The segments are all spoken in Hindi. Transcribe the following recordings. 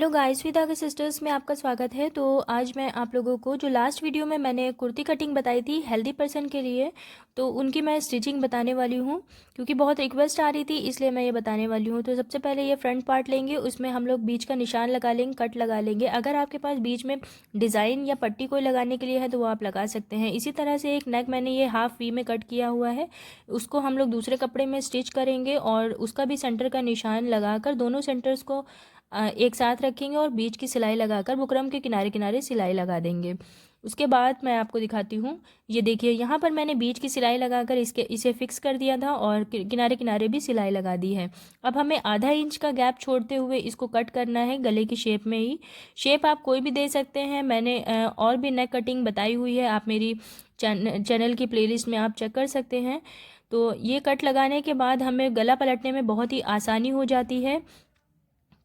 हेलो गाइस, विदा के सिस्टर्स में आपका स्वागत है। तो आज मैं आप लोगों को जो लास्ट वीडियो में मैंने कुर्ती कटिंग बताई थी हेल्दी पर्सन के लिए, तो उनकी मैं स्टिचिंग बताने वाली हूँ क्योंकि बहुत रिक्वेस्ट आ रही थी, इसलिए मैं ये बताने वाली हूँ। तो सबसे पहले ये फ्रंट पार्ट लेंगे, उसमें हम लोग बीच का निशान लगा लेंगे, कट लगा लेंगे। अगर आपके पास बीच में डिज़ाइन या पट्टी कोई लगाने के लिए है तो वो आप लगा सकते हैं। इसी तरह से एक नेक मैंने ये हाफ वी में कट किया हुआ है, उसको हम लोग दूसरे कपड़े में स्टिच करेंगे और उसका भी सेंटर का निशान लगाकर दोनों सेंटर्स को एक साथ रखेंगे और बीच की सिलाई लगाकर बुकरम के किनारे किनारे सिलाई लगा देंगे। उसके बाद मैं आपको दिखाती हूँ। ये देखिए, यहाँ पर मैंने बीच की सिलाई लगाकर इसे फिक्स कर दिया था और किनारे किनारे भी सिलाई लगा दी है। अब हमें आधा इंच का गैप छोड़ते हुए इसको कट करना है गले की शेप में ही। शेप आप कोई भी दे सकते हैं, मैंने और भी नेक कटिंग बताई हुई है, आप मेरी चैनल की प्लेलिस्ट में आप चेक कर सकते हैं। तो ये कट लगाने के बाद हमें गला पलटने में बहुत ही आसानी हो जाती है।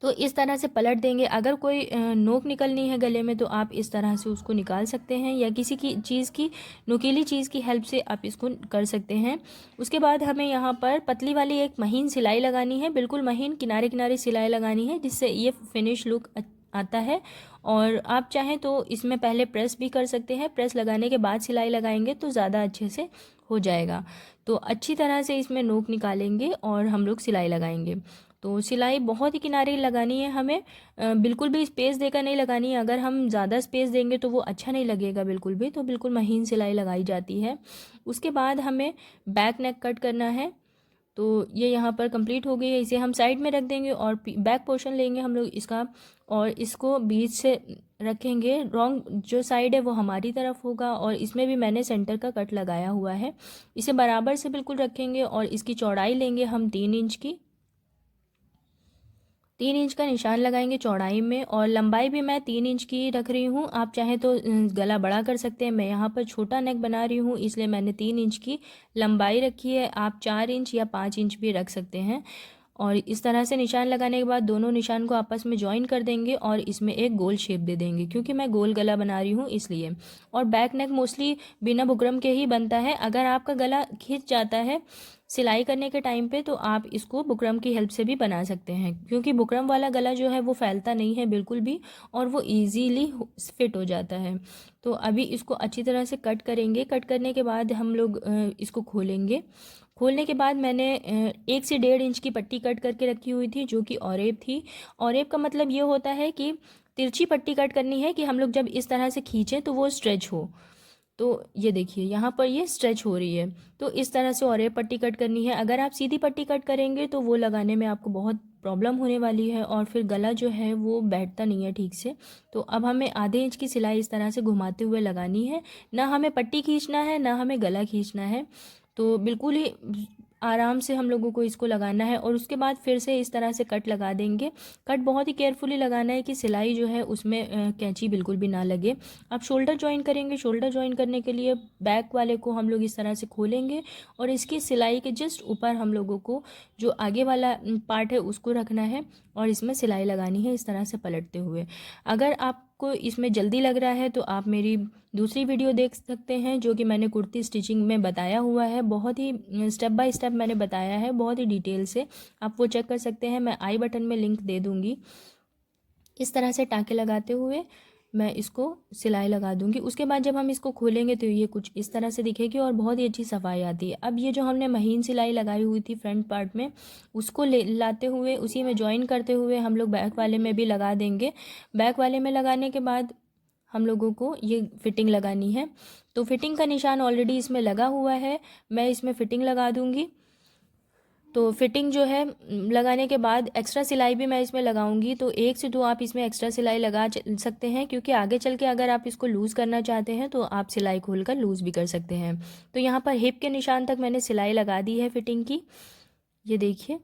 तो इस तरह से पलट देंगे। अगर कोई नोक निकलनी है गले में तो आप इस तरह से उसको निकाल सकते हैं, या किसी की चीज़ की नुकीली चीज़ की हेल्प से आप इसको कर सकते हैं। उसके बाद हमें यहाँ पर पतली वाली एक महीन सिलाई लगानी है, बिल्कुल महीन किनारे किनारे सिलाई लगानी है, जिससे ये फिनिश लुक आता है। और आप चाहें तो इसमें पहले प्रेस भी कर सकते हैं, प्रेस लगाने के बाद सिलाई लगाएंगे तो ज़्यादा अच्छे से हो जाएगा। तो अच्छी तरह से इसमें नोक निकालेंगे और हम लोग सिलाई लगाएंगे। तो सिलाई बहुत ही किनारे लगानी है हमें, बिल्कुल भी स्पेस देकर नहीं लगानी है। अगर हम ज़्यादा स्पेस देंगे तो वो अच्छा नहीं लगेगा बिल्कुल भी, तो बिल्कुल महीन सिलाई लगाई जाती है। उसके बाद हमें बैक नेक कट करना है। तो ये यहाँ पर कंप्लीट हो गई है, इसे हम साइड में रख देंगे और बैक पोर्शन लेंगे हम लोग इसका और इसको बीच से रखेंगे। रॉन्ग जो साइड है वो हमारी तरफ होगा और इसमें भी मैंने सेंटर का कट लगाया हुआ है। इसे बराबर से बिल्कुल रखेंगे और इसकी चौड़ाई लेंगे हम 3 इंच की। 3 इंच का निशान लगाएंगे चौड़ाई में, और लंबाई भी मैं 3 इंच की रख रही हूँ। आप चाहें तो गला बड़ा कर सकते हैं, मैं यहाँ पर छोटा नेक बना रही हूँ इसलिए मैंने 3 इंच की लंबाई रखी है। आप 4 इंच या 5 इंच भी रख सकते हैं। और इस तरह से निशान लगाने के बाद दोनों निशान को आपस में ज्वाइन कर देंगे और इसमें एक गोल शेप दे देंगे, क्योंकि मैं गोल गला बना रही हूँ इसलिए। और बैक नेक मोस्टली बिना बुकरम के ही बनता है। अगर आपका गला खिंच जाता है सिलाई करने के टाइम पे तो आप इसको बुकरम की हेल्प से भी बना सकते हैं, क्योंकि बुकरम वाला गला जो है वो फैलता नहीं है बिल्कुल भी और वो इजीली फिट हो जाता है। तो अभी इसको अच्छी तरह से कट करेंगे। कट करने के बाद हम लोग इसको खोलेंगे। खोलने के बाद मैंने 1 से 1.5 इंच की पट्टी कट करके रखी हुई थी, जो कि औरेब थी। औरेब का मतलब ये होता है कि तिरछी पट्टी कट करनी है कि हम लोग जब इस तरह से खींचें तो वो स्ट्रेच हो। तो ये देखिए यहाँ पर ये स्ट्रेच हो रही है, तो इस तरह से औरेब पट्टी कट करनी है। अगर आप सीधी पट्टी कट करेंगे तो वो लगाने में आपको बहुत प्रॉब्लम होने वाली है और फिर गला जो है वो बैठता नहीं है ठीक से। तो अब हमें आधे इंच की सिलाई इस तरह से घुमाते हुए लगानी है। ना हमें पट्टी खींचना है ना हमें गला खींचना है, तो बिल्कुल ही आराम से हम लोगों को इसको लगाना है। और उसके बाद फिर से इस तरह से कट लगा देंगे। कट बहुत ही केयरफुली लगाना है कि सिलाई जो है उसमें कैंची बिल्कुल भी ना लगे। अब शोल्डर ज्वाइन करेंगे। शोल्डर ज्वाइन करने के लिए बैक वाले को हम लोग इस तरह से खोलेंगे और इसकी सिलाई के जस्ट ऊपर हम लोगों को जो आगे वाला पार्ट है उसको रखना है और इसमें सिलाई लगानी है इस तरह से पलटते हुए। अगर आपको इसमें जल्दी लग रहा है तो आप मेरी दूसरी वीडियो देख सकते हैं, जो कि मैंने कुर्ती स्टिचिंग में बताया हुआ है। बहुत ही स्टेप बाय स्टेप मैंने बताया है, बहुत ही डिटेल से, आप वो चेक कर सकते हैं। मैं आई बटन में लिंक दे दूँगी। इस तरह से टाँके लगाते हुए मैं इसको सिलाई लगा दूंगी। उसके बाद जब हम इसको खोलेंगे तो ये कुछ इस तरह से दिखेगी और बहुत ही अच्छी सफाई आती है। अब ये जो हमने महीन सिलाई लगाई हुई थी फ्रंट पार्ट में, उसको ले लाते हुए उसी में ज्वाइन करते हुए हम लोग बैक वाले में भी लगा देंगे। बैक वाले में लगाने के बाद हम लोगों को ये फिटिंग लगानी है। तो फिटिंग का निशान ऑलरेडी इसमें लगा हुआ है, मैं इसमें फिटिंग लगा दूंगी। तो फिटिंग जो है लगाने के बाद एक्स्ट्रा सिलाई भी मैं इसमें लगाऊंगी, तो 1 से 2 आप इसमें एक्स्ट्रा सिलाई लगा सकते हैं, क्योंकि आगे चल के अगर आप इसको लूज़ करना चाहते हैं तो आप सिलाई खोलकर लूज़ भी कर सकते हैं। तो यहाँ पर हिप के निशान तक मैंने सिलाई लगा दी है फिटिंग की, ये देखिए।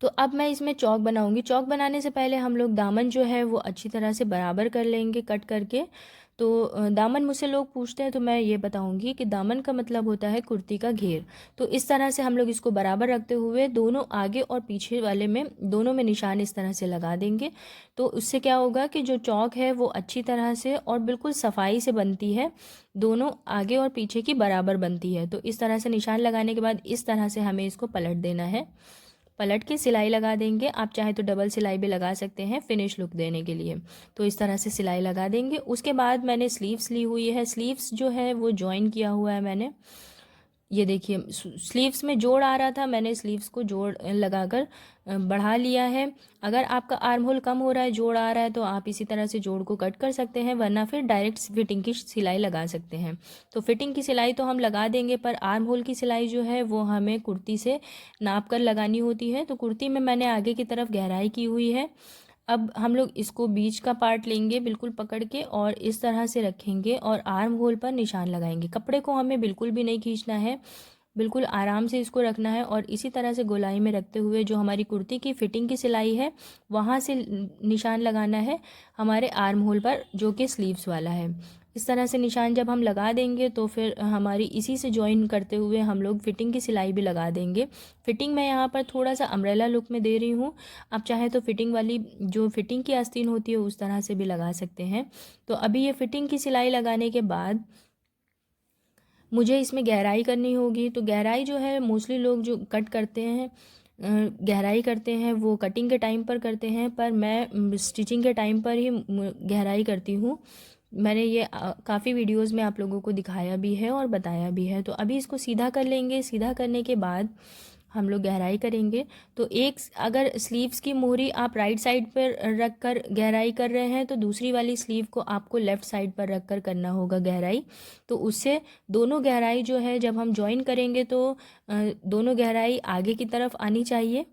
तो अब मैं इसमें चौक बनाऊंगी। चौक बनाने से पहले हम लोग दामन जो है वो अच्छी तरह से बराबर कर लेंगे कट करके। तो दामन मुझसे लोग पूछते हैं तो मैं ये बताऊंगी कि दामन का मतलब होता है कुर्ती का घेर। तो इस तरह से हम लोग इसको बराबर रखते हुए दोनों आगे और पीछे वाले में दोनों में निशान इस तरह से लगा देंगे। तो उससे क्या होगा कि जो चौक है वो अच्छी तरह से और बिल्कुल सफाई से बनती है, दोनों आगे और पीछे की बराबर बनती है। तो इस तरह से निशान लगाने के बाद इस तरह से हमें इसको पलट देना है। पलट के सिलाई लगा देंगे। आप चाहे तो डबल सिलाई भी लगा सकते हैं फिनिश लुक देने के लिए। तो इस तरह से सिलाई लगा देंगे। उसके बाद मैंने स्लीव्स ली हुई है, स्लीव्स जो है वो जॉइन किया हुआ है मैंने। ये देखिए स्लीव्स में जोड़ आ रहा था, मैंने स्लीव्स को जोड़ लगाकर बढ़ा लिया है। अगर आपका आर्म होल कम हो रहा है, जोड़ आ रहा है, तो आप इसी तरह से जोड़ को कट कर सकते हैं, वरना फिर डायरेक्ट फिटिंग की सिलाई लगा सकते हैं। तो फिटिंग की सिलाई तो हम लगा देंगे, पर आर्म होल की सिलाई जो है वो हमें कुर्ती से नाप कर लगानी होती है। तो कुर्ती में मैंने आगे की तरफ गहराई की हुई है। अब हम लोग इसको बीच का पार्ट लेंगे बिल्कुल पकड़ के और इस तरह से रखेंगे और आर्म होल पर निशान लगाएंगे। कपड़े को हमें बिल्कुल भी नहीं खींचना है, बिल्कुल आराम से इसको रखना है और इसी तरह से गोलाई में रखते हुए जो हमारी कुर्ती की फिटिंग की सिलाई है वहाँ से निशान लगाना है हमारे आर्म होल पर, जो कि स्लीव्स वाला है। इस तरह से निशान जब हम लगा देंगे तो फिर हमारी इसी से जॉइन करते हुए हम लोग फिटिंग की सिलाई भी लगा देंगे। फिटिंग मैं यहाँ पर थोड़ा सा अम्ब्रेला लुक में दे रही हूँ, आप चाहे तो फिटिंग वाली जो फिटिंग की आस्तीन होती है उस तरह से भी लगा सकते हैं। तो अभी ये फिटिंग की सिलाई लगाने के बाद मुझे इसमें गहराई करनी होगी। तो गहराई जो है मोस्टली लोग जो कट करते हैं गहराई करते हैं वो कटिंग के टाइम पर करते हैं, पर मैं स्टिचिंग के टाइम पर ही गहराई करती हूँ। मैंने ये काफ़ी वीडियोस में आप लोगों को दिखाया भी है और बताया भी है। तो अभी इसको सीधा कर लेंगे। सीधा करने के बाद हम लोग गहराई करेंगे। तो एक अगर स्लीव्स की मोहरी आप राइट साइड पर रख कर गहराई कर रहे हैं तो दूसरी वाली स्लीव को आपको लेफ़्ट साइड पर रख कर करना होगा गहराई। तो उससे दोनों गहराई जो है जब हम जॉइन करेंगे तो दोनों गहराई आगे की तरफ आनी चाहिए।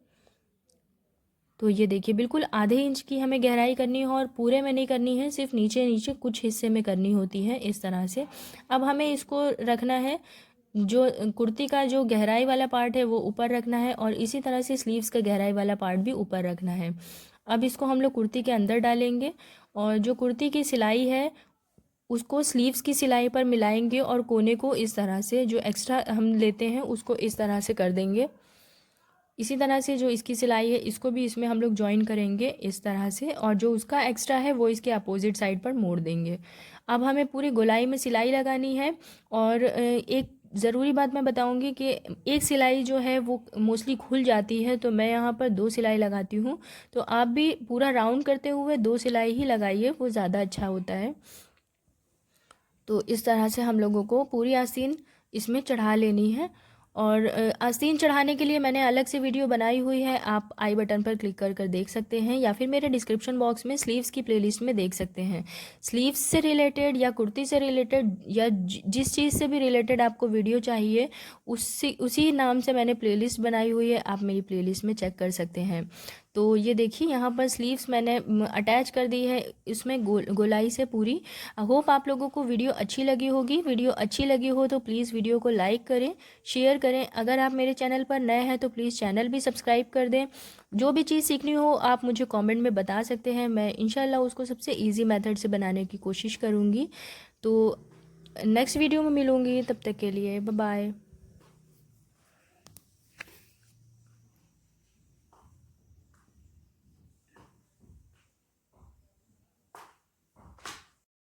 तो ये देखिए बिल्कुल आधे इंच की हमें गहराई करनी है और पूरे में नहीं करनी है, सिर्फ नीचे नीचे कुछ हिस्से में करनी होती है इस तरह से। अब हमें इसको रखना है, जो कुर्ती का जो गहराई वाला पार्ट है वो ऊपर रखना है और इसी तरह से स्लीव्स का गहराई वाला पार्ट भी ऊपर रखना है। अब इसको हम लोग कुर्ती के अंदर डालेंगे और जो कुर्ती की सिलाई है उसको स्लीव्स की सिलाई पर मिलाएंगे और कोने को इस तरह से जो एक्स्ट्रा हम लेते हैं उसको इस तरह से कर देंगे। इसी तरह से जो इसकी सिलाई है इसको भी इसमें हम लोग ज्वाइन करेंगे इस तरह से, और जो उसका एक्स्ट्रा है वो इसके अपोजिट साइड पर मोड़ देंगे। अब हमें पूरी गोलाई में सिलाई लगानी है। और एक ज़रूरी बात मैं बताऊंगी कि एक सिलाई जो है वो मोस्टली खुल जाती है, तो मैं यहाँ पर 2 सिलाई लगाती हूँ। तो आप भी पूरा राउंड करते हुए 2 सिलाई ही लगाइए, वो ज़्यादा अच्छा होता है। तो इस तरह से हम लोगों को पूरी आस्तीन इसमें चढ़ा लेनी है। और आस्तीन चढ़ाने के लिए मैंने अलग से वीडियो बनाई हुई है, आप आई बटन पर क्लिक कर कर देख सकते हैं या फिर मेरे डिस्क्रिप्शन बॉक्स में स्लीव्स की प्लेलिस्ट में देख सकते हैं। स्लीव्स से रिलेटेड या कुर्ती से रिलेटेड या जिस चीज़ से भी रिलेटेड आपको वीडियो चाहिए उसी नाम से मैंने प्लेलिस्ट बनाई हुई है, आप मेरी प्लेलिस्ट में चेक कर सकते हैं। तो ये देखिए यहाँ पर स्लीव्स मैंने अटैच कर दी है इसमें गोलाई से पूरी। होप आप लोगों को वीडियो अच्छी लगी होगी। वीडियो अच्छी लगी हो तो प्लीज़ वीडियो को लाइक करें, शेयर करें। अगर आप मेरे चैनल पर नए हैं तो प्लीज़ चैनल भी सब्सक्राइब कर दें। जो भी चीज़ सीखनी हो आप मुझे कमेंट में बता सकते हैं, मैं इंशाल्लाह उसको सबसे ईजी मेथड से बनाने की कोशिश करूँगी। तो नेक्स्ट वीडियो में मिलूँगी, तब तक के लिए बाय बाय।